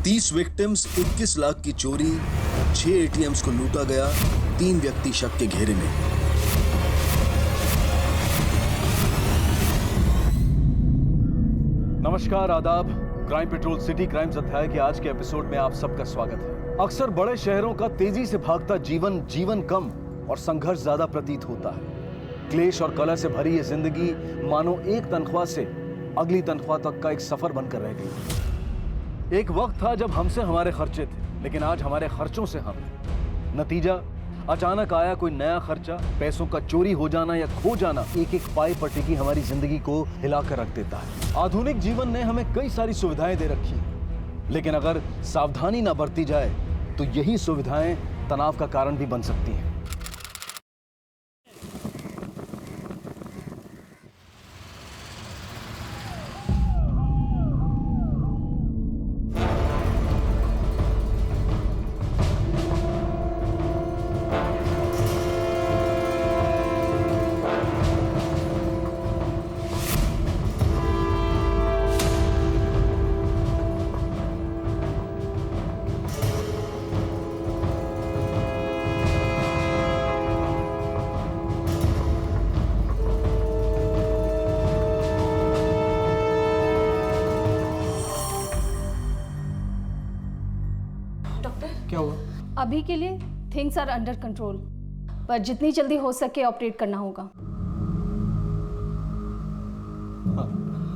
30 victims, 21 lakh की चोरी, 6 ATMs को लूटा गया, 3 व्यक्ति शक के घेरे में। नमस्कार, आदाब। क्राइम पेट्रोल सिटी क्राइम्स अध्याय के आज के एपिसोड में आप सबका स्वागत है। अक्सर बड़े शहरों का तेजी से भागता जीवन कम और संघर्ष ज्यादा प्रतीत होता है। क्लेश और कलह से भरी ये जिंदगी मानो एक तनख्वाह से अगली तनख्वाह तक का एक सफर बनकर रह गई। एक वक्त था जब हमसे हमारे खर्चे थे, लेकिन आज हमारे खर्चों से हम। नतीजा, अचानक आया कोई नया खर्चा, पैसों का चोरी हो जाना या खो जाना एक एक पाई पर टिकी हमारी जिंदगी को हिलाकर रख देता है। आधुनिक जीवन ने हमें कई सारी सुविधाएं दे रखी हैं, लेकिन अगर सावधानी ना बरती जाए तो यही सुविधाएं तनाव का कारण भी बन सकती हैं। क्या हुआ? अभी के लिए थिंग्स आर अंडर कंट्रोल, पर जितनी जल्दी हो सके ऑपरेट करना होगा।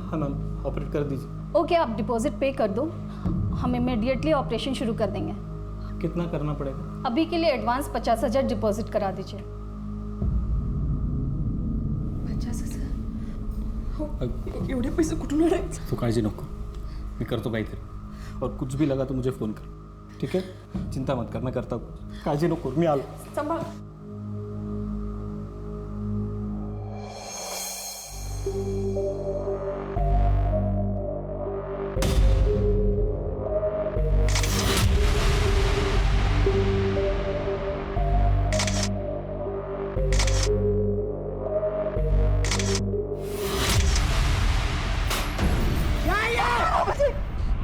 हाँ मैम, ऑपरेट कर दीजिए। ओके, आप डिपॉजिट पे कर दो, हम इमीडिएटली ऑपरेशन शुरू कर देंगे। कितना करना पड़ेगा? अभी के लिए एडवांस 50,000 डिपॉजिट करा दीजिए। 50,000? एवढे पैसे कुठून आणायचे? तू काळजी नको, मी करतो काहीतरी, और कुछ भी लगा तो मुझे फोन कर, ठीक है? चिंता मत कर, मैं करता हूँ, काळजी नको, मी आलो। सांभाळ।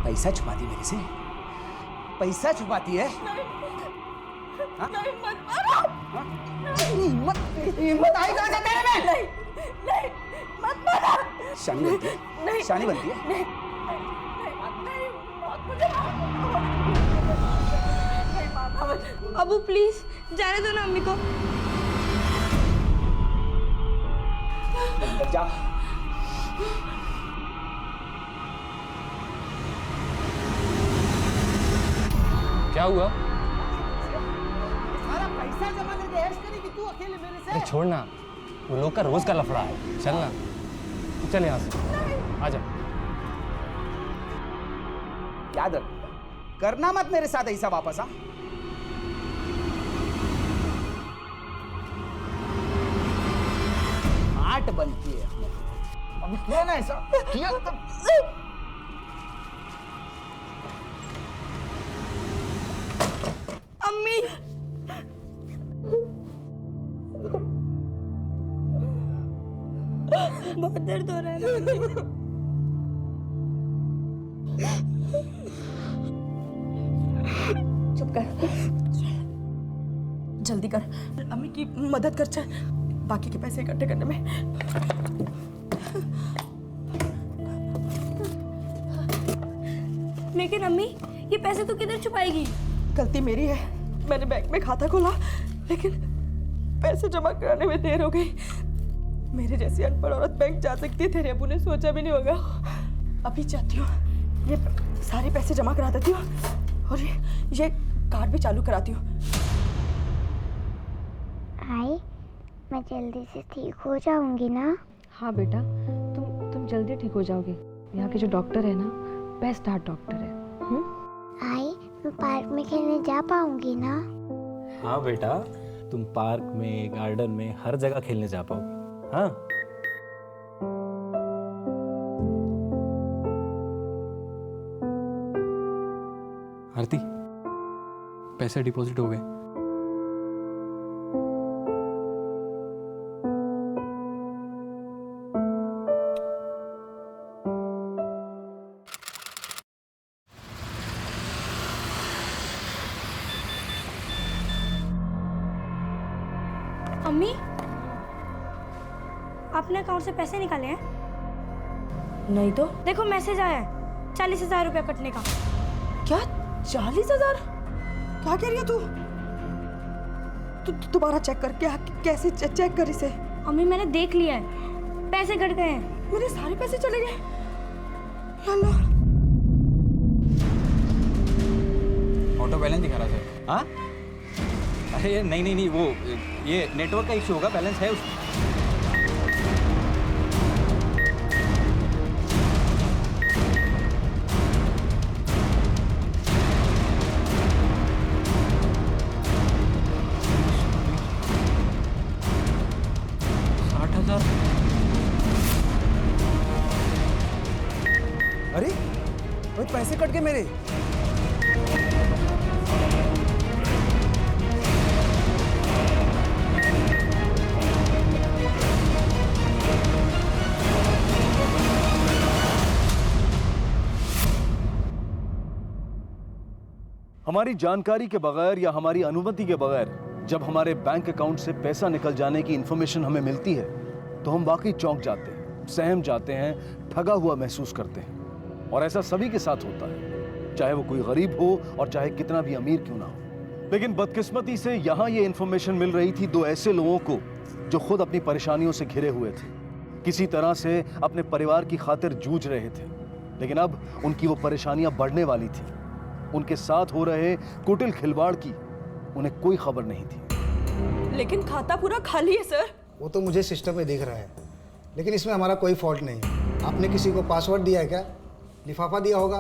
पैसा छुपाती मेरे से? पैसा छुपाती है? नहीं, मत मारो। हिम्मत आई कहाँ से तेरे में? नहीं, मत मारो। शानी बनती है? नहीं, शानी बनती है? नहीं, मुझे मारना। अबू प्लीज जाने दो ना अम्मी को। अंदर जा। क्या हुआ? सारा पैसा जमा करके ऐश करेगी तू अकेले मेरे से? अरे छोड़ ना, वो लोग का रोज का लफड़ा है। चल ना, चल यहाँ से, आजा। याद रख, करना मत मेरे साथ ऐसा वापस। हाँ, आट बनती है। अभी किया ना ऐसा, किया तो अम्मी बहुत दर्द हो रहा है मुझे। चुप कर, जल्दी कर, अम्मी की मदद कर, चल बाकी के पैसे इकट्ठे करने में। लेकिन अम्मी ये पैसे तो किधर छुपाएगी? गलती मेरी है, मैंने बैंक में खाता खोला लेकिन पैसे जमा कराने में देर हो गई। मेरे जैसी अनपढ़ औरत बैंक जा सकती है, तेरे अबू ने सोचा भी नहीं होगा। अभी जाती हूँ, ये सारे पैसे जमा करा देती हूँ, और ये कार्ड भी चालू कराती हूँ। आई, मैं जल्दी से ठीक हो जाऊंगी ना? हाँ बेटा, तुम जल्दी ठीक हो जाओगे। यहाँ के जो डॉक्टर है ना, बेस्ट स्टार डॉक्टर है। आई, मैं पार्क में खेलने जा पाऊंगी ना? हाँ बेटा, तुम पार्क में, गार्डन में, हर जगह खेलने जा पाओगे। हाँ। आरती, पैसे डिपॉजिट हो गए। अम्मी, आपने अकाउंट से पैसे निकाले हैं? नहीं तो देखो मैसेज आया है 40,000 रुपया कटने का। क्या 40,000? क्या कह रही है तू? दोबारा चेक कर। क्या कैसे चेक कर इसे? अम्मी मैंने देख लिया है, पैसे कट गए हैं। मेरे सारे पैसे चले गए। या अल्लाह। ऑटो बैलेंस दिखा रहा सर। हाँ? अरे नहीं, वो ये नेटवर्क का इश्यू होगा, बैलेंस है उसमें। अरे भाई पैसे कट गए मेरे। हमारी जानकारी के बगैर या हमारी अनुमति के बगैर जब हमारे बैंक अकाउंट से पैसा निकल जाने की इंफॉर्मेशन हमें मिलती है तो हम वाकई चौंक जाते हैं, सहम जाते हैं, ठगा हुआ महसूस करते हैं। और ऐसा सभी के साथ होता है, चाहे वो कोई गरीब हो और चाहे कितना भी अमीर क्यों ना हो। लेकिन बदकिस्मती से यहाँ ये इंफॉर्मेशन मिल रही थी दो ऐसे लोगों को जो खुद अपनी परेशानियों से घिरे हुए थे, किसी तरह से अपने परिवार की खातिर जूझ रहे थे। लेकिन अब उनकी वो परेशानियां बढ़ने वाली थी। उनके साथ हो रहे कुटिल खिलवाड़ की उन्हें कोई खबर नहीं थी। लेकिन खाता पूरा खाली है सर। वो तो मुझे सिस्टम में दिख रहा है, लेकिन इसमें हमारा कोई फॉल्ट नहीं। आपने किसी को पासवर्ड दिया है क्या? लिफाफा दिया होगा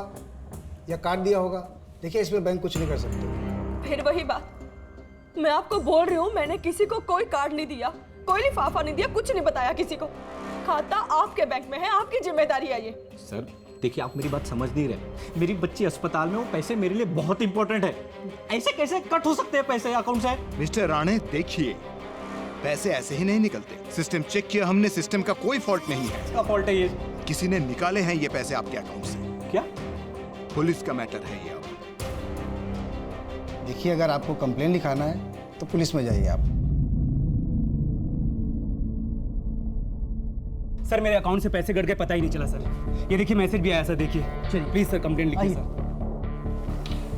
या कार्ड दिया होगा? देखिए इसमें बैंक कुछ नहीं कर सकते। फिर वही बात, मैं आपको बोल रही हूँ, मैंने किसी को कोई कार्ड नहीं दिया, कोई लिफाफा नहीं दिया, कुछ नहीं बताया किसी को। खाता आपके बैंक में है, आपकी जिम्मेदारी है ये। सर देखिए, आप मेरी बात समझ नहीं रहे। मेरी बच्ची अस्पताल में, वो पैसे मेरे लिए बहुत इंपॉर्टेंट है। ऐसे कैसे कट हो सकते हैं पैसे अकाउंट से? मिस्टर राणे देखिए, पैसे ऐसे ही नहीं निकलते। सिस्टम चेक किया हमने, सिस्टम का कोई फॉल्ट नहीं है। इसका फॉल्ट है ये। किसी ने निकाले हैं ये पैसे आपके अकाउंट से। क्या? पुलिस का मैटर है ये। अब देखिए अगर आपको कंप्लेन लिखाना है तो पुलिस में जाइए आप। सर मेरे अकाउंट से पैसे कट गए, पता ही नहीं चला सर। ये देखिए मैसेज भी आया सर, देखिए। प्लीज सर कंप्लेंट लिखिए सर।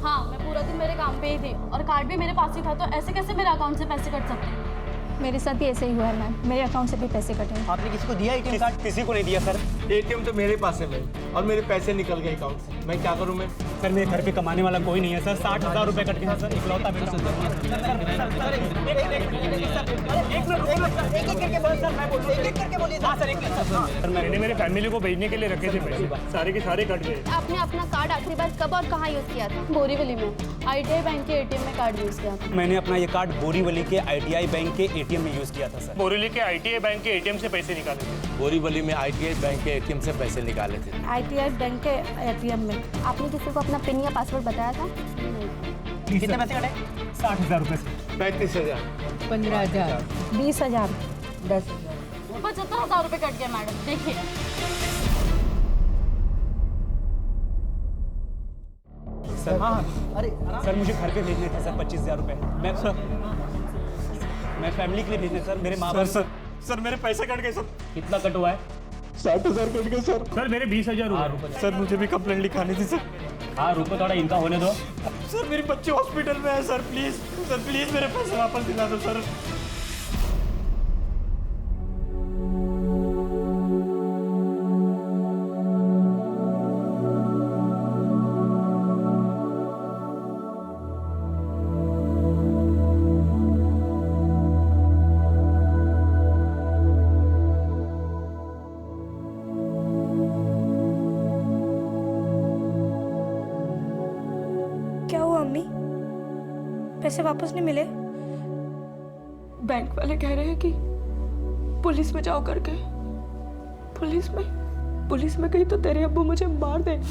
हाँ, मैं पूरा दिन मेरे काम पे ही थी और कार्ड भी मेरे पास ही था, तो ऐसे कैसे मेरे अकाउंट से पैसे कट सकते हैं? मेरे साथ भी ऐसे ही हुआ है मैम, मेरे अकाउंट से भी पैसे कटे हैं। आपने किसी को दिया एटीएम कार्ड? किसी को नहीं दिया सर। एटीएम तो मेरे पास है भाई, और मेरे पैसे निकल गए अकाउंट से। मैं क्या करूं मैं? सर मेरे घर पे कमाने वाला कोई नहीं है सर। 60,000 रुपए कट गए सर, इकलौता बेटा। सर मैंने मेरे फैमिली को भेजने के लिए रखे थे पैसे, सारे के सारे कट गए। आपने अपना कार्ड आखिरी बार कब और कहाँ यूज़ किया था? बोरीवली में ITI बैंक के एटीएम में कार्ड यूज़ किया था। मैंने अपना ये कार्ड बोरीवली के ITI बैंक के एटीएम में यूज किया था सर। बोरीवली के ITI बैंक के एटीएम से पैसे निकाले थे। बोरीवली में ITI बैंक के एटीएम से पैसे निकाले थे। ITI बैंक के ATM में। आपने किसी को अपना पिन या पासवर्ड बताया था? कितने पैसे कटे? 60,000 रुपए से। 35,000, 15,000, 20,000, 10,000। 75,000 रुपए कट गए मैडम, देखिए। सर अरे सर मुझे घर पे भेजने थे सर 25,000 रुपए। मैं फैमिली के लिए भेजने सर, मेरे माँ बाप। सर मेरे पैसे कट गए सर। कितना कट हुआ है? 60,000 कट गए सर। सर मेरे 20,000 हुए। सर मुझे भी कंप्लेंट लिखानी थी सर। हाँ रुको थोड़ा, इनका होने दो। सर मेरी बच्ची हॉस्पिटल में है सर, प्लीज मेरे पैसे वापस दिला दो सर। पैसे वापस नहीं मिले? बैंक वाले कह रहे हैं कि पुलिस में जाओ करके। पुलिस में गई तो तेरे अब्बू मुझे मार देंगे।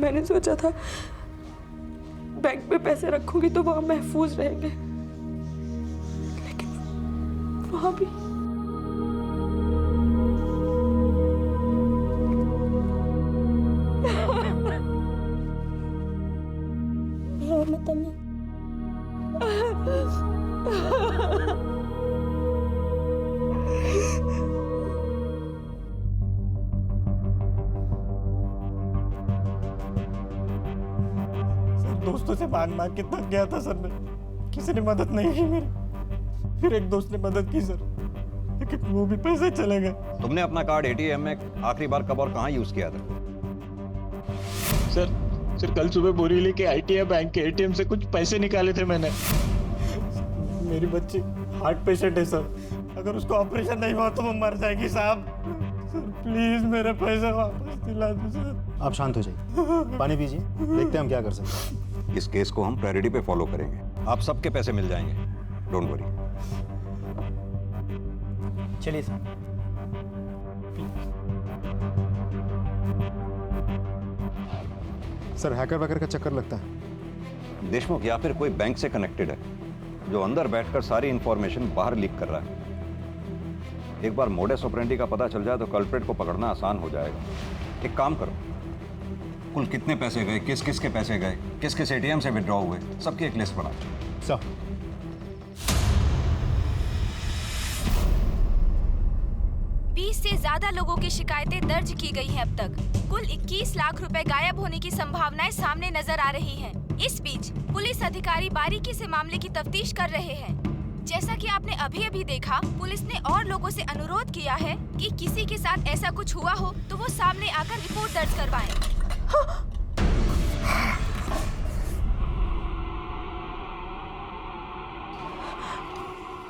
मैंने सोचा था बैंक में पैसे रखूंगी तो वहां महफूज रहेंगे, लेकिन वहां भी रो मत अम्मी। दोस्तों से मांग के थक गया था सर मैं, किसी ने मदद नहीं की मेरी। फिर एक दोस्त ने मदद की सर, लेकिन वो भी पैसे चले गए। तुमने अपना कार्ड एटीएम में आखिरी बार कब और कहां यूज किया था? सर कल सुबह बोरीवली के आईटीआई बैंक के एटीएम से कुछ पैसे निकाले थे मैंने। मेरी बच्ची हार्ट पेशेंट है सर, अगर उसको ऑपरेशन नहीं हुआ तो वो मर जाएगी साहब। सर प्लीज मेरे पैसे वापस दिला दो सर। आप शांत हो जाइए, पानी पीजिए, देखते हैं हम क्या कर सकते हैं। इस केस को हम प्रायोरिटी पे फॉलो करेंगे, आप सबके पैसे मिल जाएंगे, डोंट वरी। चलिए सर। सर हैकर वैकर का चक्कर लगता है। देशमुख या फिर कोई बैंक से कनेक्टेड है जो अंदर बैठकर सारी इंफॉर्मेशन बाहर लीक कर रहा है। एक बार मोडस ऑपरेंडी का पता चल जाए तो कल्प्रिट को पकड़ना आसान हो जाएगा। एक काम करो, कुल कितने पैसे गए, किस किस के पैसे गए, किस किस एटीएम से विड्रॉ हुए, सबकी एक लिस्ट बना। सर 20 से ज्यादा लोगों की शिकायतें दर्ज की गई हैं अब तक। कुल 21 लाख रुपए गायब होने की संभावनाएं सामने नजर आ रही हैं। इस बीच पुलिस अधिकारी बारीकी से मामले की तफ्तीश कर रहे हैं। जैसा कि आपने अभी देखा, पुलिस ने और लोगों से अनुरोध किया है कि किसी के साथ ऐसा कुछ हुआ हो तो वो सामने आकर रिपोर्ट दर्ज करवाएं।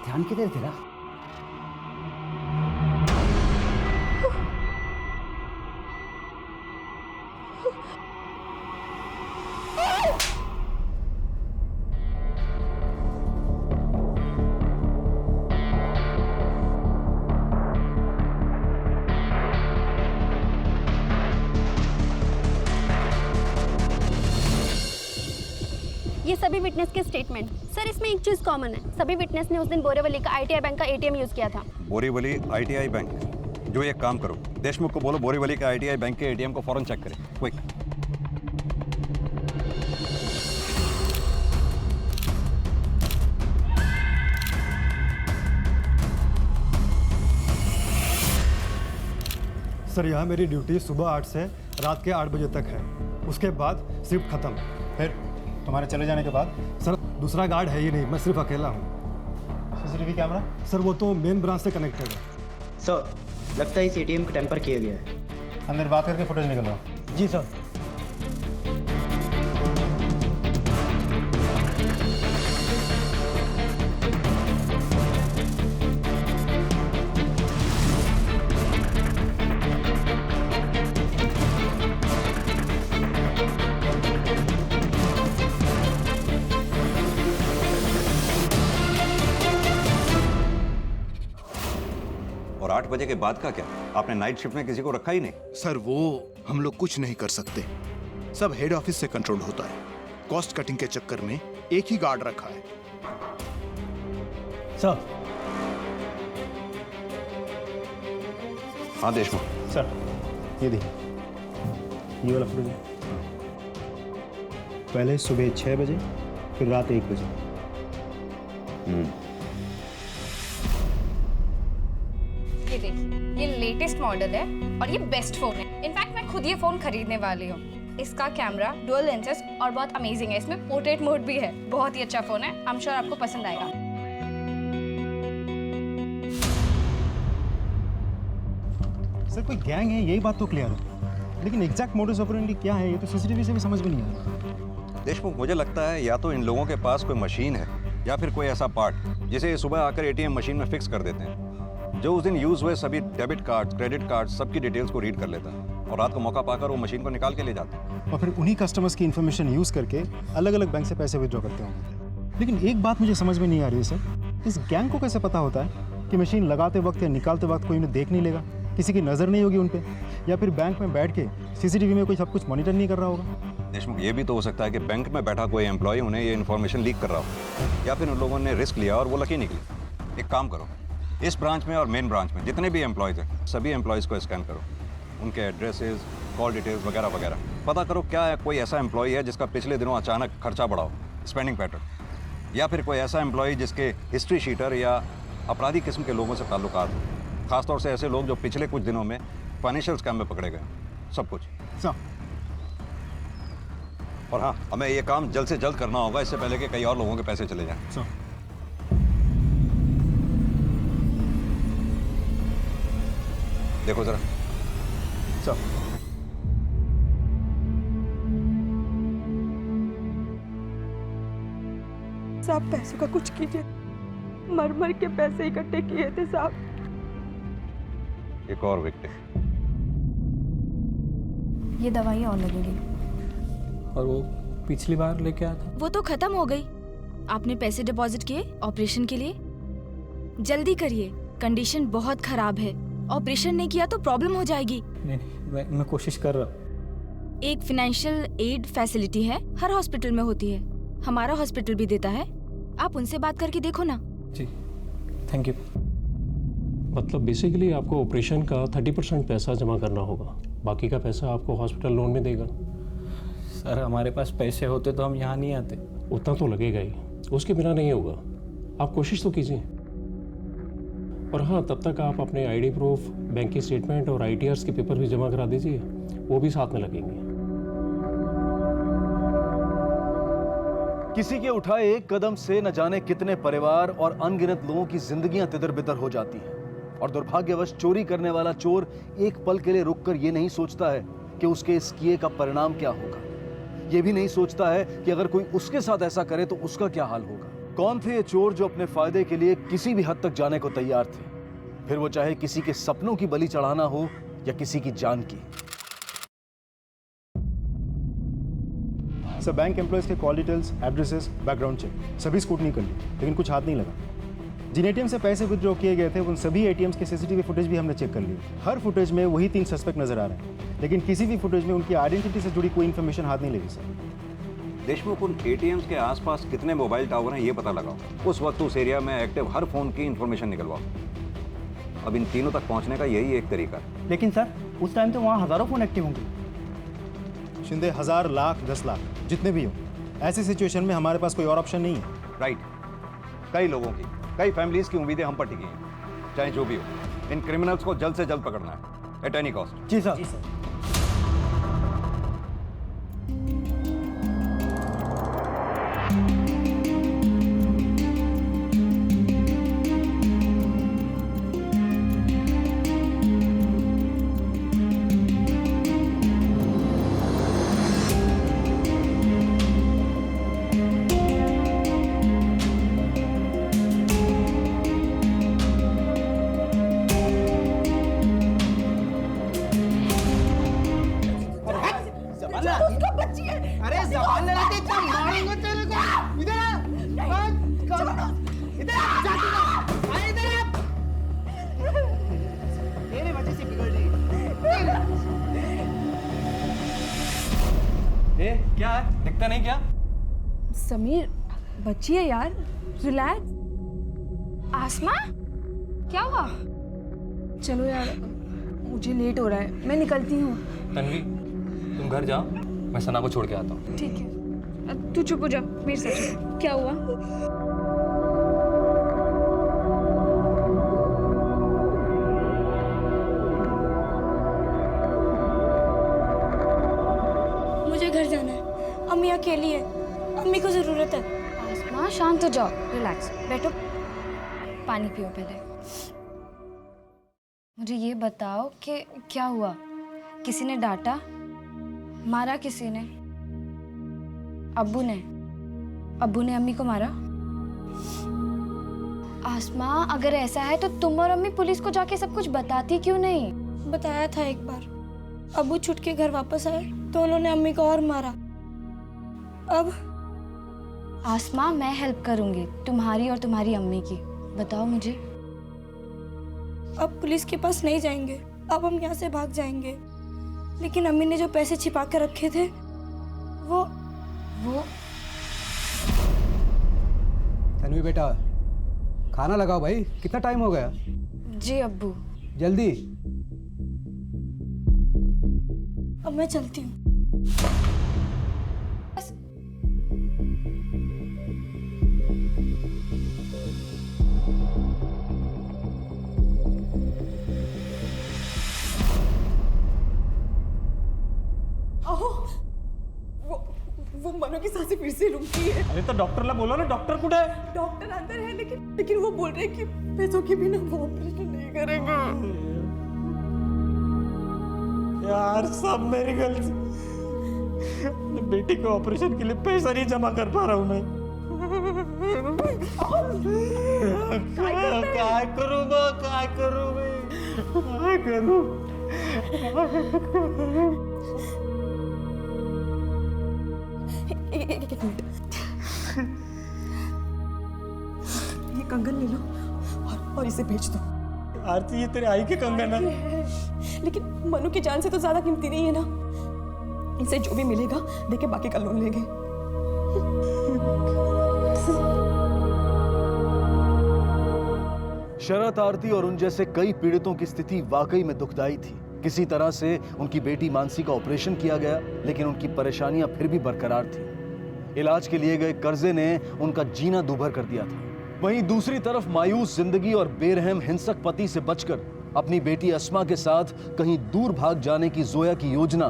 ध्यान किधर तेरा? ये सभी विटनेस के स्टेटमेंट। सर इसमें एक चीज कॉमन है, सभी विटनेस ने उस दिन बोरीवली का आईटीआई बैंक का एटीएम यूज किया था। Borivali ITI bank? जो एक काम करो, देशमुख को बोलो बोरीवली का आईटीआई बैंक के एटीएम को फौरन चेक करें, क्विक। सर यहाँ मेरी ड्यूटी सुबह 8 से रात के 8 बजे तक है, उसके बाद शिफ्ट खत्म। फिर तुम्हारे चले जाने के बाद? सर दूसरा गार्ड है ही नहीं, मैं सिर्फ अकेला हूँ। CCTV camera? सर वो तो मेन ब्रांच से कनेक्टेड है। सर लगता है इस एटीएम को टेम्पर किया गया है। अंदर बात करके फुटेज निकलवाओ। जी सर। और 8 बजे के बाद का क्या? आपने नाइट शिफ्ट में किसी को रखा ही नहीं? सर वो हम लोग कुछ नहीं कर सकते, सब हेड ऑफिस से कंट्रोल होता है। कॉस्ट कटिंग के चक्कर में एक ही गार्ड रखा है। सर। हाँ देशमुख। सर ये देखिए, ये वाला फुटेज पहले सुबह 6 बजे फिर रात 1 बजे। ये देखिए, ये लेटेस्ट मॉडल है और ये बेस्ट फोन है। इनफैक्ट मैं खुद ये फोन खरीदने वाली हूँ। इसका कैमरा डुअल लेंसेज और बहुत अमेजिंग है। इसमें पोर्ट्रेट मोड भी है। बहुत ही अच्छा फोन है, आई एम श्योर आपको पसंद आएगा। सर कोई गैंग है, यही बात तो क्लियर है, लेकिन एग्जैक्ट मोडस ऑपरेंडी क्या है ये तो सीसीटीवी से भी समझ में नहीं आ रहा। देशमुख मुझे लगता है या तो इन लोगों के पास कोई मशीन है या फिर कोई ऐसा पार्ट जिसे ये सुबह आकर एटीएम मशीन में फिक्स कर देते हैं, जो उस दिन यूज हुए सभी डेबिट कार्ड, क्रेडिट कार्ड, सबकी डिटेल्स को रीड कर लेता है। और रात को मौका पाकर वो मशीन को निकाल के ले जाते हैं। और फिर उन्हीं कस्टमर्स की इन्फॉर्मेशन यूज़ करके अलग अलग बैंक से पैसे विड्रॉ करते होंगे। लेकिन एक बात मुझे समझ में नहीं आ रही है सर, इस गैंग को कैसे पता होता है कि मशीन लगाते वक्त या निकालते वक्त कोई उन्हें देख नहीं लेगा, किसी की नज़र नहीं होगी उन पर, या फिर बैंक में बैठ के सीसीटीवी में कोई सब कुछ मॉनिटर नहीं कर रहा होगा। देशमुख, ये भी तो हो सकता है कि बैंक में बैठा कोई एम्प्लॉय उन्हें ये इन्फॉर्मेशन लीक कर रहा हो, या फिर उन लोगों ने रिस्क लिया और वो लकी निकले। एक काम करो, इस ब्रांच में और मेन ब्रांच में जितने भी एम्प्लॉयज़ हैं सभी एम्प्लॉयज़ को स्कैन करो, उनके एड्रेसेस, कॉल डिटेल्स वगैरह वगैरह। पता करो क्या है कोई ऐसा एम्प्लॉय है जिसका पिछले दिनों अचानक खर्चा बढ़ा हो, स्पेंडिंग पैटर्न, या फिर कोई ऐसा एम्प्लॉय जिसके हिस्ट्री शीटर या अपराधी किस्म के लोगों से ताल्लुकात हो, खासतौर से ऐसे लोग जो पिछले कुछ दिनों में फाइनेंशियल स्कैम में पकड़े गए। सब कुछ और हाँ, हमें ये काम जल्द से जल्द करना होगा, इससे पहले कि कई और लोगों के पैसे चले जाएं। देखो जरा। साहब पैसों का कुछ कीजिए, मर मर के पैसे इकट्ठे किए थे साहब। एक और विक्टिम। ये दवाई और लगेगी। और वो पिछली बार लेके आया था, वो तो खत्म हो गई। आपने पैसे डिपॉजिट किए ऑपरेशन के लिए? जल्दी करिए, कंडीशन बहुत खराब है। ऑपरेशन नहीं किया तो प्रॉब्लम हो जाएगी। नहीं, मैं कोशिश कर रहा हूँ। एक फाइनेंशियल एड फैसिलिटी है, हर हॉस्पिटल में होती है, हमारा हॉस्पिटल भी देता है। आप उनसे बात करके देखो ना। जी, थैंक यू। मतलब बेसिकली आपको ऑपरेशन का 30% पैसा जमा करना होगा, बाकी का पैसा आपको हॉस्पिटल लोन में देगा। सर हमारे पास पैसे होते तो हम यहाँ नहीं आते। उतना तो लगेगा ही, उसके बिना नहीं होगा। आप कोशिश तो कीजिए। और हाँ, तब तक आप अपने आईडी प्रूफ, बैंक की स्टेटमेंट और ITRs के पेपर भी जमा करा दीजिए, वो भी साथ में लगेंगे। किसी के उठाए एक कदम से न जाने कितने परिवार और अनगिनत लोगों की जिंदगियां तितर-बितर हो जाती हैं। और दुर्भाग्यवश चोरी करने वाला चोर एक पल के लिए रुककर यह नहीं सोचता है कि उसके इस किए का परिणाम क्या होगा। यह भी नहीं सोचता है कि अगर कोई उसके साथ ऐसा करे तो उसका क्या हाल होगा। कौन थे ये चोर जो अपने फायदे के लिए किसी भी हद तक जाने को तैयार थे, फिर वो चाहे किसी के सपनों की बलि चढ़ाना हो या किसी की जान की। सर, बैंक एम्प्लॉयज के call details, addresses, background check सभी स्कूटनी कर ली, लेकिन कुछ हाथ नहीं लगा। जिन ATM से पैसे विड्रॉ किए गए थे उन सभी ATMs के CCTV फुटेज भी हमने चेक कर लिए। हर फुटेज में वही 3 सस्पेक्ट नजर आ रहे हैं, लेकिन किसी भी फुटेज में उनकी आइडेंटिटी से जुड़ी कोई इन्फॉर्मेशन हाथ नहीं लगी सर। देशमुख, उन ATMs के आसपास कितने मोबाइल टावर हैं ये पता लगाओ, उस वक्त उस एरिया में एक्टिव हर फोन की इन्फॉर्मेशन निकलवाओ। अब इन तीनों तक पहुंचने का यही एक तरीका है। लेकिन सर उस टाइम तो वहाँ हजारों फोन एक्टिव होंगे। शिंदे, 1000, लाख, 10 लाख जितने भी हो, ऐसी सिचुएशन में हमारे पास कोई और ऑप्शन नहीं है। राइट, कई लोगों की, कई फैमिलीज की उम्मीदें हम पर टिकी हैं। चाहे जो भी हो, इन क्रिमिनल्स को जल्द से जल्द पकड़ना है, एट एनी कॉस्ट। जी सर। जी सर। अरे जबान लड़ाते इतना मारूंगा तेरे को। इधर आ, इधर आ, जा तू ना, आ इधर आ। तेरे वजह से बिगड़ रही है। क्या है, दिखता नहीं क्या? समीर, बच्ची है यार, रिलैक्स। आसमा, क्या हुआ? चलो यार, मुझे लेट हो रहा है, मैं निकलती हूँ। तन्वी, तुम घर जाओ, मैं सना को छोड़ के आता हूँ। ठीक है, तू चुप हो जा। मेरे साथ क्या हुआ? मुझे घर जाना है, अम्मी अकेली है, अम्मी को जरूरत है। आसमा, शांत हो जाओ, रिलैक्स, बैठो, पानी पियो पहले। मुझे ये बताओ कि क्या हुआ? किसी ने डांटा, मारा किसी ने? अब्बू ने अम्मी को मारा? आसमा, अगर ऐसा है तो तुम और अम्मी पुलिस को जाके सब कुछ बताती क्यों नहीं? बताया था एक बार, अब्बू छुट के घर वापस आए तो उन्होंने अम्मी को और मारा। अब आसमा, मैं हेल्प करूंगी तुम्हारी और तुम्हारी अम्मी की। बताओ मुझे। अब पुलिस के पास नहीं जाएंगे, अब हम यहाँ से भाग जाएंगे। लेकिन अम्मी ने जो पैसे छिपा कर रखे थे वो तन्वी बेटा, खाना लगाओ भाई, कितना टाइम हो गया? जी अब्बू। जल्दी। अब मैं चलती हूँ। वो मनु की सांसें फिर से रुकी है। अरे तो डॉक्टरला बोलो ना, डॉक्टर कुठे है? डॉक्टर अंदर है, लेकिन वो बोल रहे हैं कि पैसों के बिना वो ऑपरेशन नहीं करेंगे। यार सब मेरी गलती। अपनी बेटी के ऑपरेशन के लिए पैसा नहीं जमा कर पा रहा हूँ मैं। क्या करूँ एक मिनट, ये कंगन ले लो और इसे बेच दो। आरती, ये तेरे आई के कंगन है, लेकिन मनु की जान से तो ज्यादा कीमती नहीं है ना। इसे जो भी मिलेगा देके बाकी का लोन लेंगे। शरत, आरती और उन जैसे कई पीड़ितों की स्थिति वाकई में दुखदाई थी। किसी तरह से उनकी बेटी मानसी का ऑपरेशन किया गया, लेकिन उनकी परेशानियां फिर भी बरकरार थी। इलाज के लिए गए कर्जे ने उनका जीना दूभर कर दिया था। वहीं दूसरी तरफ मायूस जिंदगी और बेरहम हिंसक पति से बचकर अपनी बेटी अस्मा के साथ कहीं दूर भाग जाने की जोया की योजना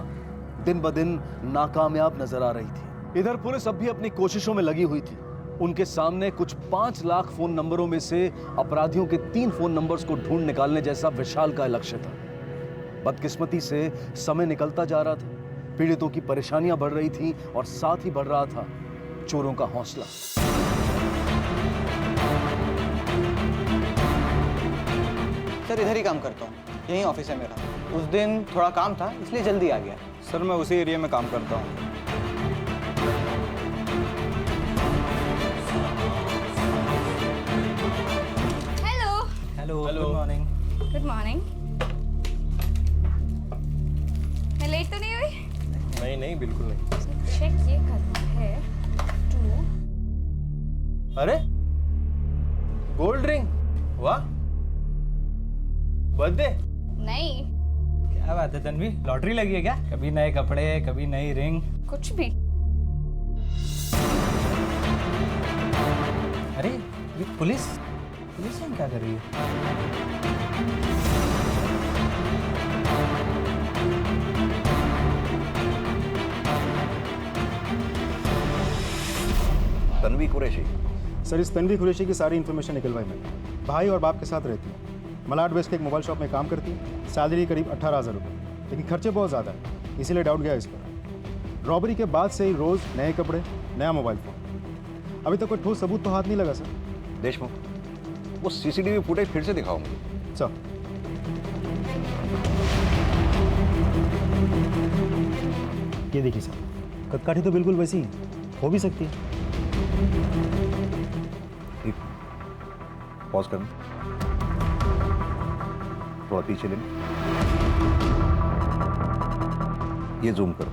दिन ब दिन नाकामयाब नजर आ रही थी। इधर पुलिस अब भी अपनी कोशिशों में लगी हुई थी। उनके सामने कुछ 5 लाख फोन नंबरों में से अपराधियों के 3 फोन नंबर्स को ढूंढ निकालने जैसा विशाल का लक्ष्य था। बदकिस्मती से समय निकलता जा रहा था, पीड़ितों की परेशानियां बढ़ रही थी और साथ ही बढ़ रहा था चोरों का हौसला। सर इधर ही काम करता हूँ, यही ऑफिस है मेरा। उस दिन थोड़ा काम था इसलिए जल्दी आ गया। सर मैं उसी एरिया में काम करता हूँ। Hello. Good morning. Good morning. मैं लेट तो नहीं हुई? नहीं बिल्कुल नहीं। चेक ये करना है टू। अरे गोल्ड रिंग, वाह, बर्थडे? नहीं। क्या बात है तन्वी, लॉटरी लगी है क्या? कभी नए कपड़े, कभी नई रिंग। कुछ भी। अरे ये पुलिस यहाँ क्या कर रही है? तन्वी कुरैशी। सर इस तन्वी कुरैशी की सारी इन्फॉर्मेशन निकलवाई मैंने। भाई और बाप के साथ रहती है, मलाड बेस के एक मोबाइल शॉप में काम करती है। सैलरी करीब 18,000 रुपये, लेकिन खर्चे बहुत ज़्यादा है, इसीलिए डाउट गया इस पर। रॉबरी के बाद से ही रोज़ नए कपड़े, नया मोबाइल फ़ोन। अभी तक कोई ठोस सबूत तो हाथ नहीं लगा सर। देशमुख, वो सीसीटीवी फुटेज फिर से दिखाओ मुझे। सर ये देखिए सर, कदकाठी तो बिल्कुल वैसी ही हो भी सकती है। ठीक, पॉज करना, थोड़ा पीछे लेना, ये जूम करो।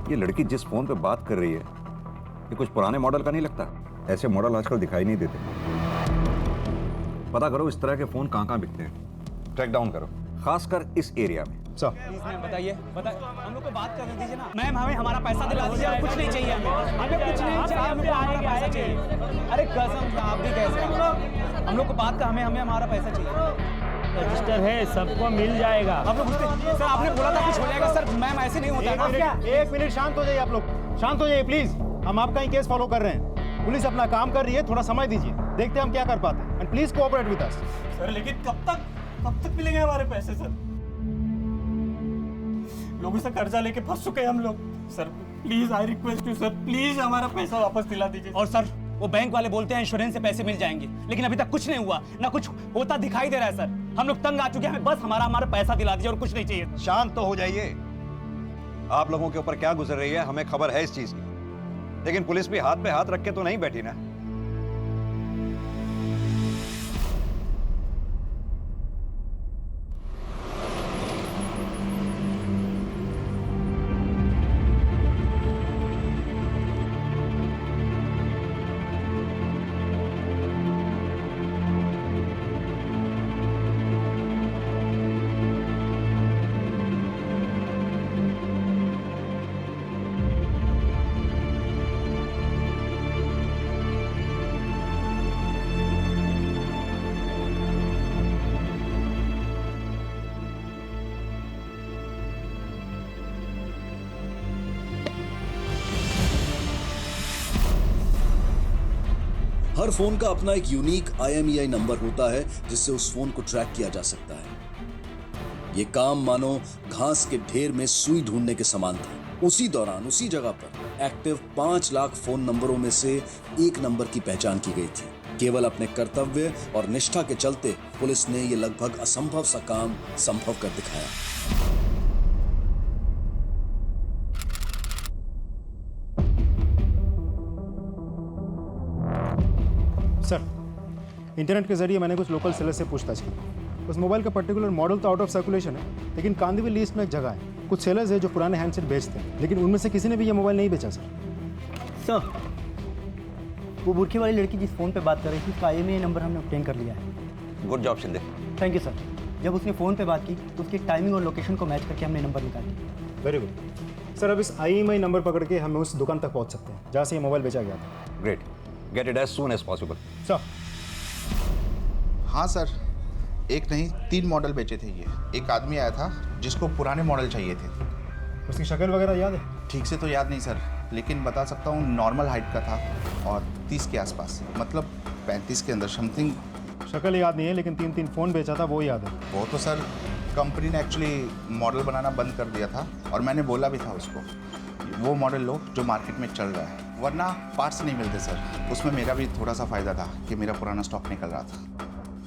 ये लड़की जिस फोन पे बात कर रही है, ये कुछ पुराने मॉडल का नहीं लगता? ऐसे मॉडल आजकल दिखाई नहीं देते। पता करो इस तरह के फोन कहाँ बिकते हैं, ट्रैक डाउन करो, खासकर इस एरिया में। बताइए, हम लोग को बात करने दीजिए ना। मैम हमें हमारा पैसा दिला दीजिए, और कुछ नहीं चाहिए हमें कुछ नहीं चाहिए, हमें हमारा पैसा चाहिए। अरे कसम से आप भी कैसे, हम लोग को बात का हमें हमारा पैसा चाहिए। रजिस्टर है, सबको मिल जाएगा। आप लोग सर आपने बोला था कुछ हो जाएगा सर। मैम ऐसे नहीं होता ना। एक मिनट शांत हो जाइए आप लोग, शांत हो जाइए प्लीज। हम आपका ही केस फॉलो कर रहे हैं, पुलिस अपना काम कर रही है, थोड़ा समय दीजिए, देखते हैं हम क्या कर पाते हैं। And please cooperate with us. Sir लेकिन कब तक मिलेंगे हमारे पैसे सर? लोगों से कर्जा लेके फंस चुके हैं हम लोग। Sir please, I request you sir, please हमारा पैसा वापस दिला दीजिए। और सर वो बैंक वाले बोलते हैं इंश्योरेंस से पैसे मिल जाएंगे, लेकिन अभी तक कुछ नहीं हुआ, ना कुछ होता दिखाई दे रहा है सर। हम लोग तंग आ चुके हैं, हमें बस हमारा पैसा दिला दीजिए और कुछ नहीं चाहिए। शांत तो हो जाइए। आप लोगों के ऊपर क्या गुजर रही है हमें खबर है इस चीज की, लेकिन पुलिस भी हाथ पे हाथ रख के तो नहीं बैठी ना। हर फोन का अपना एक यूनिक IMEI नंबर होता है जिससे उस फोन को ट्रैक किया जा सकता है। ये काम मानो घास के ढेर में सुई ढूंढने के समान था। उसी दौरान उसी जगह पर एक्टिव 5 लाख फोन नंबरों में से एक नंबर की पहचान की गई थी। केवल अपने कर्तव्य और निष्ठा के चलते पुलिस ने यह लगभग असंभव सा काम संभव कर दिखाया। सर, इंटरनेट के जरिए मैंने कुछ लोकल सेलर से पूछताछ की। उस मोबाइल का पर्टिकुलर मॉडल तो आउट ऑफ सर्कुलेशन है, लेकिन कांदिवली लिस्ट में एक जगह है। कुछ सेलर्स है जो पुराने हैंडसेट बेचते हैं, लेकिन उनमें से किसी ने भी ये मोबाइल नहीं बेचा सर। वो बुरखी वाली लड़की जिस फ़ोन पे बात कर रही थी उसका IMEI नंबर हमने ऑब्टेन कर लिया है। Good job Shinde. Thank you sir. जब उसने फ़ोन पे बात की तो उसकी टाइमिंग और लोकेशन को मैच करके हमने नंबर निकाल लिया। Very good sir. अब इस IMEI नंबर पकड़ के हम उस दुकान तक पहुंच सकते हैं जहाँ से ये मोबाइल बेचा गया था। Great, get it as soon as possible. Sir. हाँ सर, एक नहीं 3 मॉडल बेचे थे ये। एक आदमी आया था जिसको पुराने मॉडल चाहिए थे। उसकी शक्ल वगैरह याद है? ठीक से तो याद नहीं सर, लेकिन बता सकता हूँ नॉर्मल हाइट का था और 30 के आसपास, मतलब 35 के अंदर समथिंग। शक्ल याद नहीं है, लेकिन 3 फ़ोन बेचा था वो याद है। वो तो सर कंपनी ने एक्चुअली मॉडल बनाना बंद कर दिया था और मैंने बोला भी था उसको वो मॉडल लो जो मार्केट में चल रहा है, वरना पार्ट्स नहीं मिलते सर। उसमें मेरा भी थोड़ा सा फ़ायदा था कि मेरा पुराना स्टॉक निकल रहा था।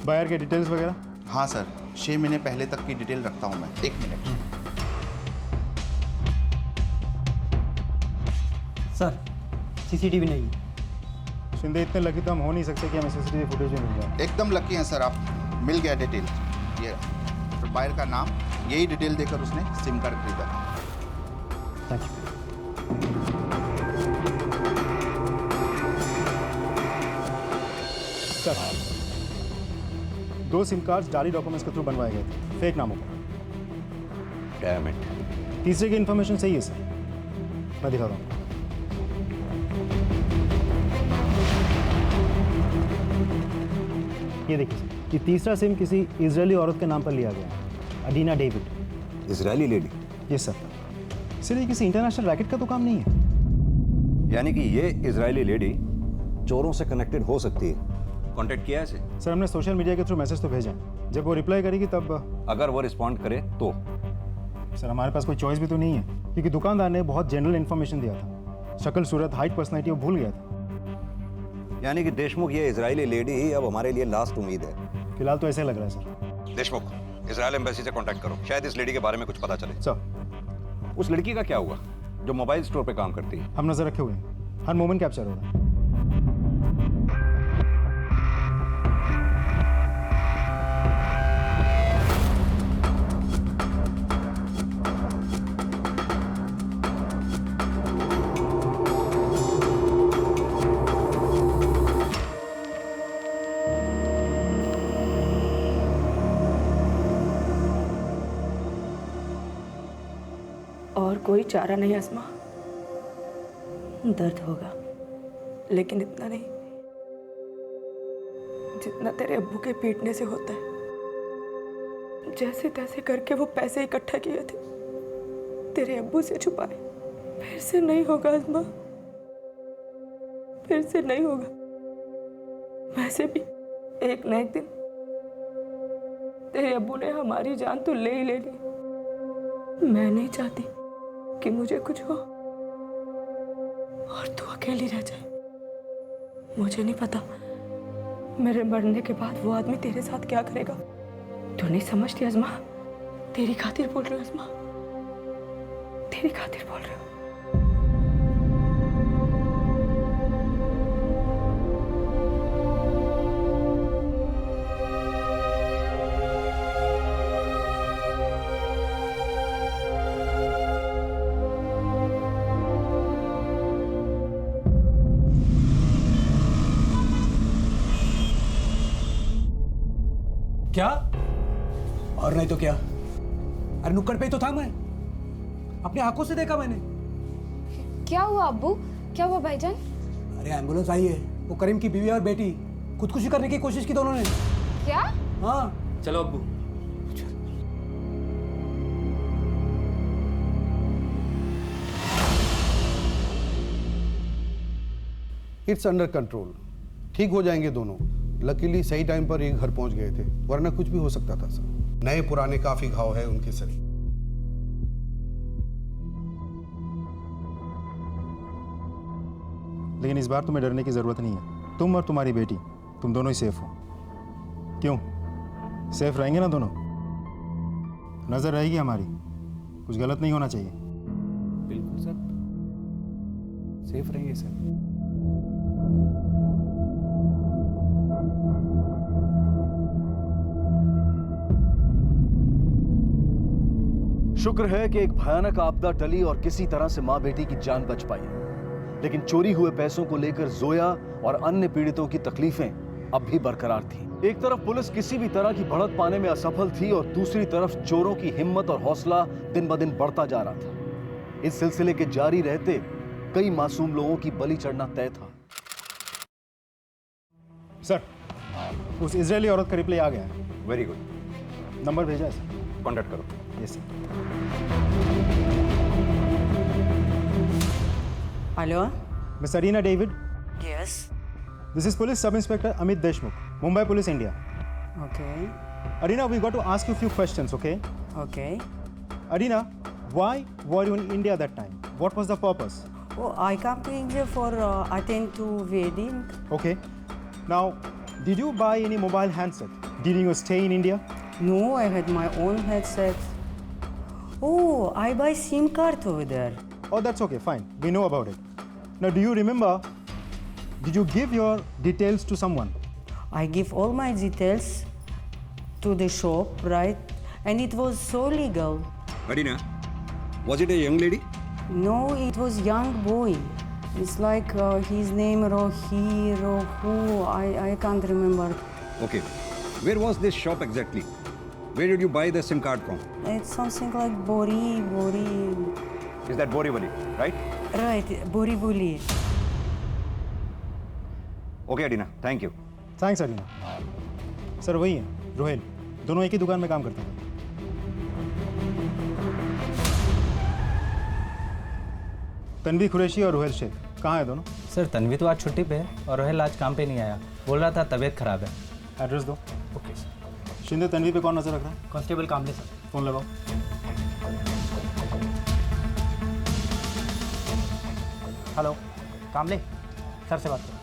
बायर के डिटेल्स वगैरह? हाँ सर, 6 महीने पहले तक की डिटेल रखता हूँ मैं। 1 मिनट सर, CCTV नहीं है। शिंदे, इतने लकी तो हम हो नहीं सकते कि हमें CCTV फुटेज में मिल जाए। एकदम लकी हैं सर आप, मिल गया डिटेल। ये बायर का नाम, यही डिटेल देकर उसने सिम कार्ड खरीदा था। Thank you. Sir, 2 SIM cards जाली डॉक्यूमेंट्स के थ्रू बनवाए गए थे, फेक नामों पर। Damn it. तीसरे की इन्फॉर्मेशन सही है सर, मैं दिखाता हूँ। ये देखिए सर, ये तीसरा सिम किसी इजरायली औरत के नाम पर लिया गया है, Adina David. Israeli lady? Yes sir. Sir, ये किसी इंटरनेशनल रैकेट का तो काम नहीं है? यानी कि ये इजरायली लेडी चोरों से कनेक्टेड हो सकती है। कांटेक्ट किया है इसे? सर, हमने सोशल मीडिया के थ्रू मैसेज तो भेजा है। जब वो रिप्लाई करेगी तब। अगर वो रिस्पॉन्ड करे तो? सर, हमारे पास कोई चॉइस भी तो नहीं है, क्योंकि दुकानदार ने बहुत जनरल इन्फॉर्मेशन दिया था। शक्ल, सूरत, हाइट, पर्सनैलिटी वो भूल गया था। यानी कि देशमुख ये इजरायली लेडी ही अब हमारे लिए लास्ट उम्मीद है। फिलहाल तो ऐसे लग रहा है सर। देशमुख, इजरायल एम्बेसी से कांटेक्ट करो, शायद इस लेडी के बारे में कुछ पता चले। सर। उस लड़की का क्या हुआ जो मोबाइल स्टोर पे काम करती है? हम नजर रखे हुए हैं, हर मोमेंट कैप्चर हो रहा है। और कोई चारा नहीं आसमा, दर्द होगा लेकिन इतना नहीं जितना तेरे अब्बू के पीटने से होता है। जैसे तैसे करके वो पैसे इकट्ठा किए थे, तेरे अब्बू से छुपाए। फिर से नहीं होगा आसमा, फिर से नहीं होगा। वैसे भी एक न एक दिन तेरे अब्बू ने हमारी जान तो ले ही ले ली। मैं नहीं चाहती कि मुझे कुछ हो और तू अकेली रह जाए। मुझे नहीं पता मेरे मरने के बाद वो आदमी तेरे साथ क्या करेगा, तू नहीं समझती अज़मा, तेरी खातिर बोल रही हूँ अज़मा, तेरी खातिर बोल रही हूँ। क्या? और नहीं तो क्या? अरे नुक्कड़ पे ही तो था मैं, अपनी आंखों से देखा मैंने। क्या हुआ अब्बू? क्या हुआ भाईजान? अरे एम्बुलेंस आई है, वो करीम की बीवी और बेटी खुदकुशी करने की कोशिश की दोनों ने। क्या? हाँ चलो अब्बू। इट्स अंडर कंट्रोल, ठीक हो जाएंगे दोनों। लकीली सही टाइम पर ये घर पहुंच गए थे, वरना कुछ भी हो सकता था सर। नए पुराने काफी घाव है उनके शरीर। लेकिन इस बार तुम्हें डरने की जरूरत नहीं है। तुम और तुम्हारी बेटी, तुम दोनों ही सेफ हो। क्यों? सेफ रहेंगे ना दोनों? नजर रहेगी हमारी, कुछ गलत नहीं होना चाहिए। बिल्कुल सर, सेफ रहेंगे सर। शुक्र है कि एक भयानक आपदा टली और किसी तरह से मां बेटी की जान बच पाई, लेकिन चोरी हुए पैसों को लेकर जोया और अन्य पीड़ितों की तकलीफें अब भी बरकरार थी। एक तरफ पुलिस किसी भी तरह की बढ़त पाने में असफल थी और दूसरी तरफ चोरों की हिम्मत और हौसला दिन ब दिन बढ़ता जा रहा था। इस सिलसिले के जारी रहते कई मासूम लोगों की बलि चढ़ना तय था। सर, उस इजरायली औरत का रिप्लाई आ गया है। Very good. नंबर भेजा है सर, कॉन्टैक्ट करो। Yes sir. Hello? Miss Arina David? Yes. This is Police Sub-Inspector Amit Deshmukh, Mumbai Police, India. Okay. Arina, we got to ask you a few questions, okay? Okay. Arina, why were you in India that time? What was the purpose? Oh, I come to India for attend to wedding. Okay. Now, did you buy any mobile handset during your stay in India? No, I had my own headset. Oh, I buy SIM card over there. Oh, that's okay, fine. We know about it. Now, do you remember, did you give your details to someone? I give all my details to the shop, right? And it was so legal. Arina, was it a young lady? No, it was young boy. It's like his name Rohu. I can't remember. Okay. Where was this shop exactly? Where did you buy the SIM card from? It's something like Bori. Is that Borivali, right? Right, Borivali. Okay, Arina. Thank you. Thanks, Arina. Sir वही हैं, रोहेल। दोनों एक ही दुकान में काम करते थे। तन्वी कुरैशी और रोहेल शेख कहाँ हैं दोनों? सर तन्वी तो आज छुट्टी पे है और रोहेल आज काम पे नहीं आया, बोल रहा था तबीयत खराब है। एड्रेस दो। Okay sir. शिंदे, तन्वी पे कौन नजर रख रहा है? कांस्टेबल कामले सर। फोन लगाओ। हेलो, कामले, सर से बात करो।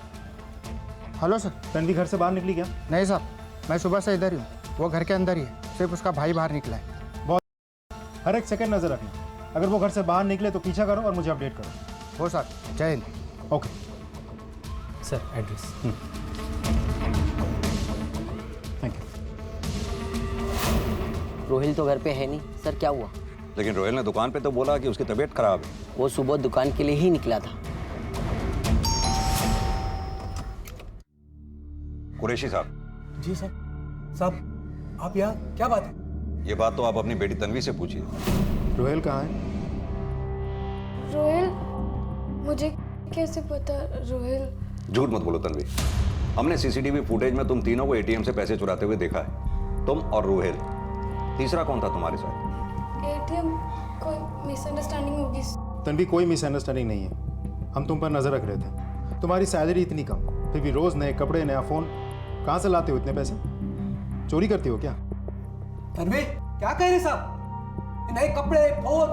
Hello sir. तन्वी घर से बाहर निकली क्या? नहीं साहब, मैं सुबह से इधर ही हूँ, वो घर के अंदर ही है, सिर्फ उसका भाई बाहर निकला है। बहुत, हर एक सेकंड नजर रखना। अगर वो घर से बाहर निकले तो पीछा करो और मुझे अपडेट करो। हो सर, जय Hind. Okay sir, address. Thank you. Rohail तो घर पे है नहीं सर, क्या हुआ? लेकिन रोहिल ने दुकान पे तो बोला कि उसकी तबीयत खराब है। वो सुबह दुकान के लिए ही निकला था। कुरैशी साहब। जी सर। साहब, आप यहाँ, क्या बात है? ये बात तो आप अपनी बेटी तन्वी से पूछिए। रोहेल कहाँ है? रोहिल, मुझे कैसे पता? रोहिल झूठ मत बोलो तन्वी, हमने सीसीटीवी फुटेज में तुम तीनों को एटीएम से पैसे चुराते हुए देखा है। तुम और रोहेल, तीसरा कौन था तुम्हारे साथ? एटीएम, कोई मिसअंडरस्टैंडिंग होगी। तन्वी, कोई मिसअंडरस्टैंडिंग नहीं है। हम तुम पर नजर रख रहे थे। तुम्हारी सैलरी इतनी कम, फिर भी रोज नए कपड़े, नया फोन, कहाँ से लाते हो इतने पैसे? चोरी करती हो क्या? तन्वी, क्या कह रहे साहब? नए कपड़े, फोन,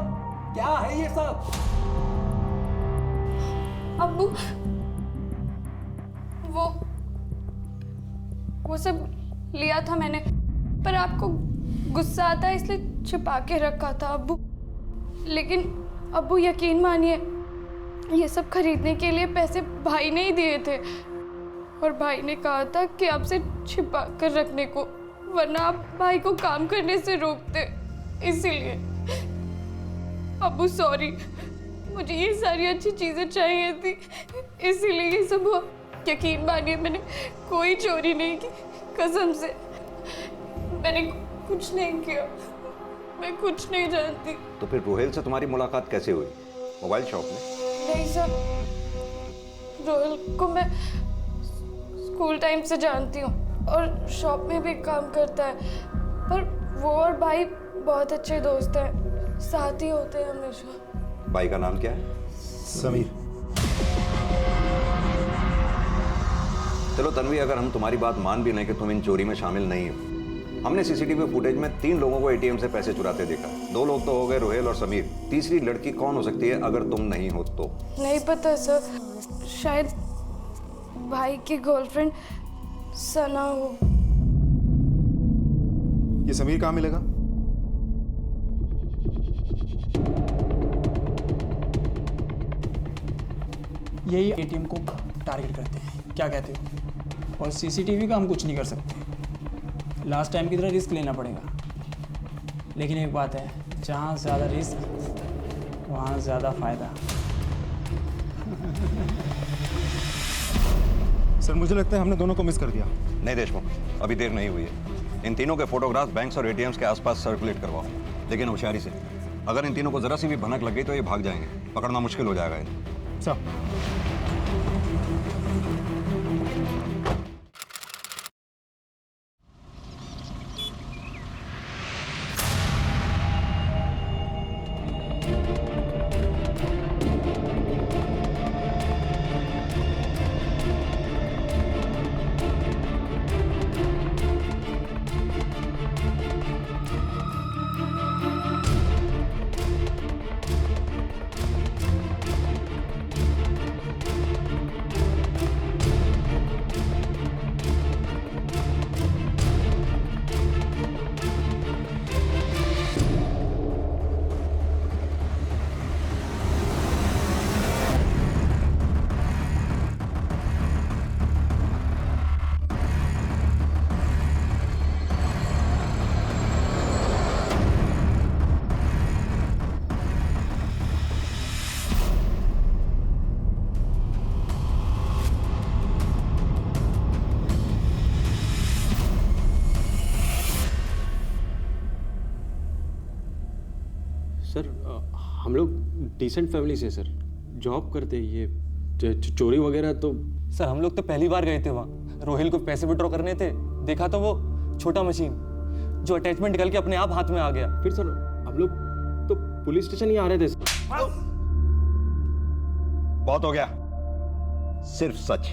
क्या है ये सब? अब्बू, वो सब लिया था मैंने। पर आपको गुस्सा आता है इसलिए छिपा के रखा था अब्बू। लेकिन अब्बू यकीन मानिए, ये सब खरीदने के लिए पैसे भाई ने ही दिए थे और भाई ने कहा था कि आपसे छिपा कर रखने को, वरना आप भाई को काम करने से रोकते। इसीलिए अब्बू सॉरी, मुझे ये सारी अच्छी चीज़ें चाहिए थी, इसीलिए ये सब हुआ। यकीन मानिए मैंने कोई चोरी नहीं की, कसम से मैंने कुछ नहीं किया, मैं कुछ नहीं जानती। तो फिर रोहेल से तुम्हारी मुलाकात कैसे हुई? मोबाइल शॉप में? नहीं सर, रोहेल को मैं स्कूल टाइम से जानती हूँ और शॉप में भी काम करता है, पर वो और भाई बहुत अच्छे दोस्त हैं, साथ ही होते हैं हमेशा। भाई का नाम क्या है? समीर। चलो तन्वी, अगर हम तुम्हारी बात मान भी लें कि तुम इन चोरी में शामिल नहीं हो, हमने सीसीटीवी फुटेज में 3 लोगों को एटीएम से पैसे चुराते देखा। 2 लोग तो हो गए, रोहेल और समीर। तीसरी लड़की कौन हो सकती है अगर तुम नहीं हो तो? नहीं पता सर, शायद भाई की गर्लफ्रेंड सना हो। ये समीर कहाँ मिलेगा? यही एटीएम को टारगेट करते हैं, क्या कहते हो? और सीसीटीवी का हम कुछ नहीं कर सकते, लास्ट टाइम की तरह रिस्क लेना पड़ेगा। लेकिन एक बात है, जहाँ ज़्यादा रिस्क वहाँ ज़्यादा फायदा। सर मुझे लगता है हमने दोनों को मिस कर दिया। नहीं देशमुख, अभी देर नहीं हुई है। इन तीनों के फोटोग्राफ्स बैंक्स और एटीएम्स के आसपास सर्कुलेट करवाओ, लेकिन होशियारी से। अगर इन तीनों को जरा सी भी भनक लग गई तो ये भाग जाएंगे, पकड़ना मुश्किल हो जाएगा इन्हें। सर हम लोग डिसेंट फैमिली से सर, जॉब करते हैं। ये चोरी वगैरह तो सर हम लोग तो पहली बार गए थे वहाँ, रोहिल को पैसे विड्रॉ करने थे, देखा तो वो छोटा मशीन जो अटैचमेंट निकल के अपने आप हाथ में आ गया। फिर सर हम लोग तो पुलिस स्टेशन ही आ रहे थे। बहुत हो गया, सिर्फ सच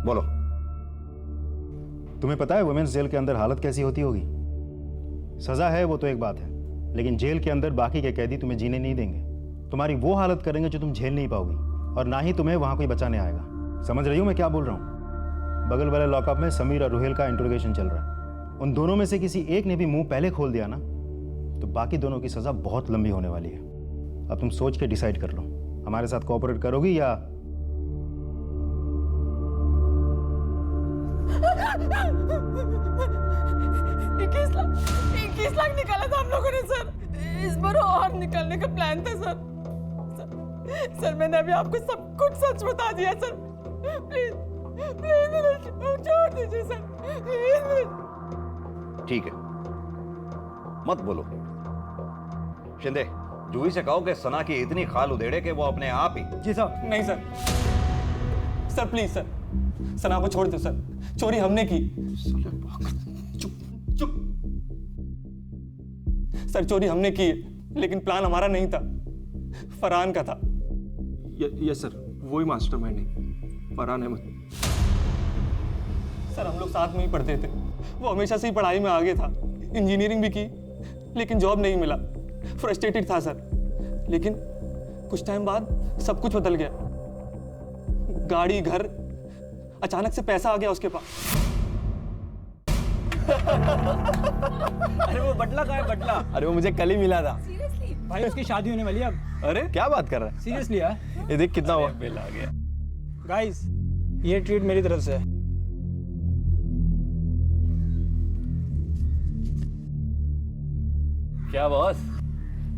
बोलो। तुम्हें पता है वुमेन्स जेल के अंदर हालत कैसी होती होगी? सजा है वो तो एक बात है, लेकिन जेल के अंदर बाकी के कैदी तुम्हें जीने नहीं देंगे। तुम्हारी वो हालत करेंगे जो तुम झेल नहीं पाओगी, और ना ही तुम्हें वहां कोई बचाने आएगा। समझ रही हो मैं क्या बोल रहा हूँ? बगल वाले लॉकअप में समीर और रोहेल का इंट्रोगेशन चल रहा है। उन दोनों में से किसी एक ने भी मुंह पहले खोल दिया ना, तो बाकी दोनों की सजा बहुत लंबी होने वाली है। अब तुम सोच के डिसाइड कर लो, हमारे साथ कोऑपरेट करोगी या? इक्कीस लाख निकाला था हम लोगों ने सर, इस बार और निकालने का प्लान था सर। सर मैंने अभी आपको सब कुछ सच बता दिया सर, प्लीज प्लीज छोड़ दीजिए सर, प्लीज। ठीक है, मत बोलो। शिंदे, जूही से कहो कि सना की इतनी खाल उधेड़े कि वो अपने आप ही। जी सर। नहीं सर, सर प्लीज सर, सना को छोड़ दो सर, चोरी हमने की। चुप सर, चोरी हमने की है, लेकिन प्लान हमारा नहीं था, फरहान का था। यस सर, वही मास्टरमाइंड है, फरहान अहमद। सर हम लोग साथ में ही पढ़ते थे, वो हमेशा से ही पढ़ाई में आगे था, इंजीनियरिंग भी की, लेकिन जॉब नहीं मिला, फ्रस्ट्रेटेड था सर। लेकिन कुछ टाइम बाद सब कुछ बदल गया, गाड़ी, घर, अचानक से पैसा आ गया उसके पास। अरे वो बटला कहाँ है, बटला? अरे वो मुझे कल ही मिला था। भाई उसकी शादी होने वाली है अब। अरे क्या बात कर रहा है? सीरियसली यार। ये देख कितना हुआ। बिल आ गया। गाइस ये ट्रीट मेरी तरफ से है। क्या बॉस,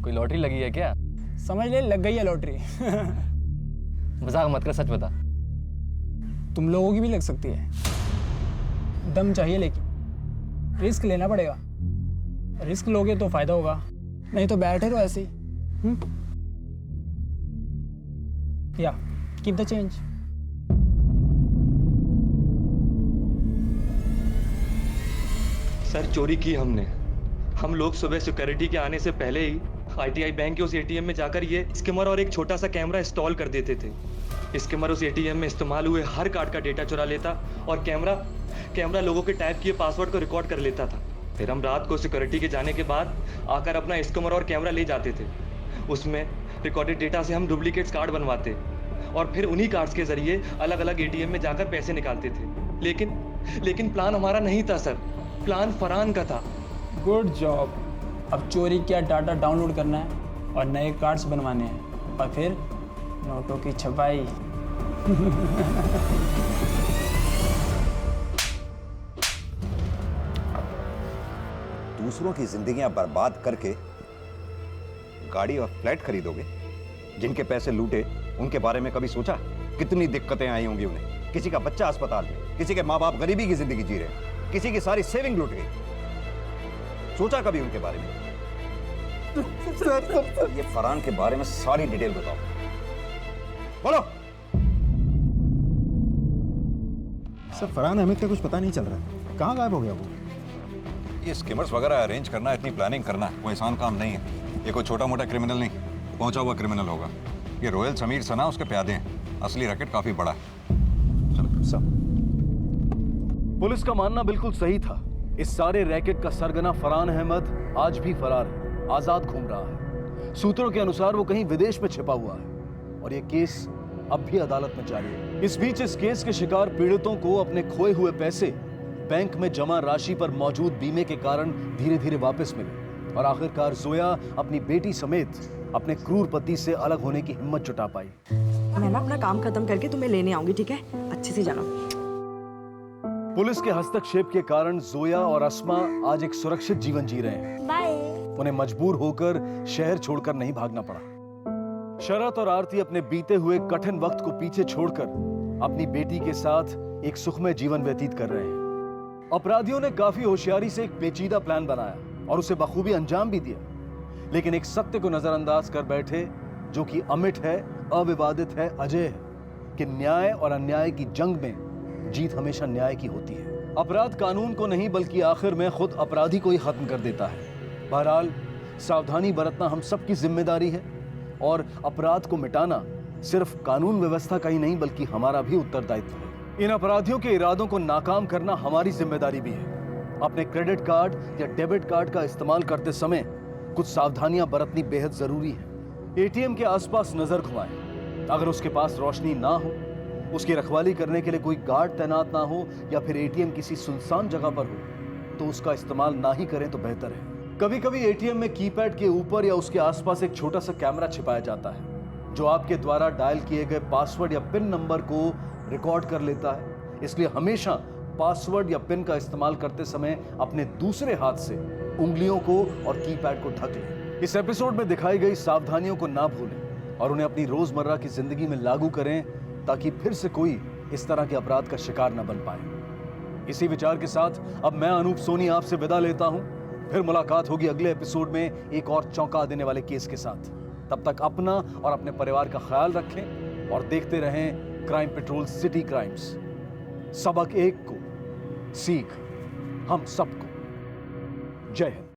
कोई लॉटरी लगी है क्या? समझ ले लग गई है लॉटरी। मजाक मत कर, सच बता। तुम लोगों की भी लग सकती है। दम चाहिए लेकिन रिस्क लेना पड़ेगा। रिस्क लोगे तो फायदा होगा, नहीं तो बैठे रहो ऐसे ही। या कीप द चेंज। सर चोरी की हमने। हम लोग सुबह सिक्योरिटी के आने से पहले ही आईटीआई बैंक के उस एटीएम में जाकर ये स्किमर और एक छोटा सा कैमरा इंस्टॉल कर देते थे। स्किमर उस एटीएम में इस्तेमाल हुए हर कार्ड का डेटा चुरा लेता और कैमरा लोगों के टाइप किए पासवर्ड को रिकॉर्ड कर लेता था। फिर हम रात को सिक्योरिटी के जाने के बाद आकर अपना स्किमर और कैमरा ले जाते थे। उसमें रिकॉर्डेड डेटा से हम डुप्लीकेट्स कार्ड बनवाते और फिर उन्हीं कार्ड्स के जरिए अलग अलग एटीएम में जाकर पैसे निकालते थे। लेकिन प्लान हमारा नहीं था सर, प्लान फरहान का था। Good job. अब चोरी किया डाटा डाउनलोड करना है और नए कार्ड्स बनवाने हैं और फिर नोटों की छपाई। दूसरों की जिंदगियां बर्बाद करके गाड़ी और फ्लैट खरीदोगे? जिनके पैसे लूटे उनके बारे में कभी सोचा? कितनी दिक्कतें आई होंगी उन्हें। किसी का बच्चा अस्पताल में, किसी के माँ बाप गरीबी की जिंदगी जी रहे हैं, किसी की सारी सेविंग लूट गई। सोचा कभी उनके बारे में? सर, ये फरहान के बारे में सारी डिटेल बताओ। बोलो। सर फरहान अहमद का कुछ पता नहीं चल रहा है, कहाँ गायब हो गया वो? ये स्किमर्स वगैरह अरेंज करना, इतनी प्लानिंग करना कोई आसान काम नहीं है। ये कोई छोटा मोटा क्रिमिनल नहीं, पहुंचा हुआ क्रिमिनल होगा। ये रोयल समीर सना उसके प्यादे हैं। असली रैकेट काफी बड़ा है। पुलिस का मानना बिल्कुल सही था। इस सारे रैकेट का सरगना फरहान अहमद आज भी फरार है, आजाद घूम रहा है। सूत्रों के अनुसार वो कहीं विदेश में छिपा हुआ है और ये केस अब भी अदालत में जारी है। इस बीच इस केस के शिकार पीड़ितों को अपने खोए हुए पैसे बैंक में जमा राशि पर मौजूद बीमे के कारण धीरे धीरे वापस मिले और आखिरकार जोया अपनी बेटी समेत अपने क्रूर पति से अलग होने की हिम्मत जुटा पाई। मैं ना अपना काम खत्म करके तुम्हें लेने आऊंगी, ठीक है? अच्छे से जाना। पुलिस के हस्तक्षेप के कारण जोया और अस्मा आज एक सुरक्षित जीवन जी रहे हैं। बाय। उन्हें मजबूर होकर शहर छोड़कर नहीं भागना पड़ा। शरत और आरती अपने बीते हुए कठिन वक्त को पीछे छोड़कर अपनी बेटी के साथ एक सुखमय जीवन व्यतीत कर रहे हैं। अपराधियों ने काफी होशियारी से एक पेचीदा प्लान बनाया और उसे बखूबी अंजाम भी दिया, लेकिन एक सत्य को नजरअंदाज कर बैठे जो कि अमिट है, अविवादित है, अजय है कि न्याय और अन्याय की जंग में जीत हमेशा न्याय की होती है। अपराध कानून को नहीं बल्कि आखिर में खुद अपराधी को ही खत्म कर देता है। बहरहाल सावधानी बरतना हम सबकी जिम्मेदारी है और अपराध को मिटाना सिर्फ कानून व्यवस्था का ही नहीं बल्कि हमारा भी उत्तरदायित्व है। इन अपराधियों के इरादों को नाकाम करना हमारी जिम्मेदारी भी है। अपने क्रेडिट कार्ड या डेबिट कार्ड का इस्तेमाल करते समय कुछ सावधानियां बरतनी बेहद जरूरी है। एटीएम के आसपास नजर घुमाएं। अगर उसके पास रोशनी ना हो, उसकी रखवाली करने के लिए कोई गार्ड तैनात ना हो या फिर एटीएम किसी सुनसान जगह पर हो तो उसका इस्तेमाल ना ही करें तो बेहतर है। कभी कभी एटीएम में कीपैड के ऊपर या उसके आसपास एक छोटा सा कैमरा छिपाया जाता है जो आपके द्वारा डायल किए गए पासवर्ड या पिन नंबर को रिकॉर्ड कर लेता है। इसलिए हमेशा पासवर्ड या पिन का इस्तेमाल करते समय अपने दूसरे हाथ से उंगलियों को और कीपैड को ढक लें। इस एपिसोड में दिखाई गई सावधानियों को ना भूलें और उन्हें अपनी रोजमर्रा की जिंदगी में लागू करें ताकि फिर से कोई इस तरह के अपराध का शिकार न बन पाए। इसी विचार के साथ अब मैं अनूप सोनी आपसे विदा लेता हूं। फिर मुलाकात होगी अगले एपिसोड में एक और चौंका देने वाले केस के साथ। तब तक अपना और अपने परिवार का ख्याल रखें और देखते रहें क्राइम पेट्रोल सिटी क्राइम्स। सबक एक को, सीख हम सबको। जय हिंद।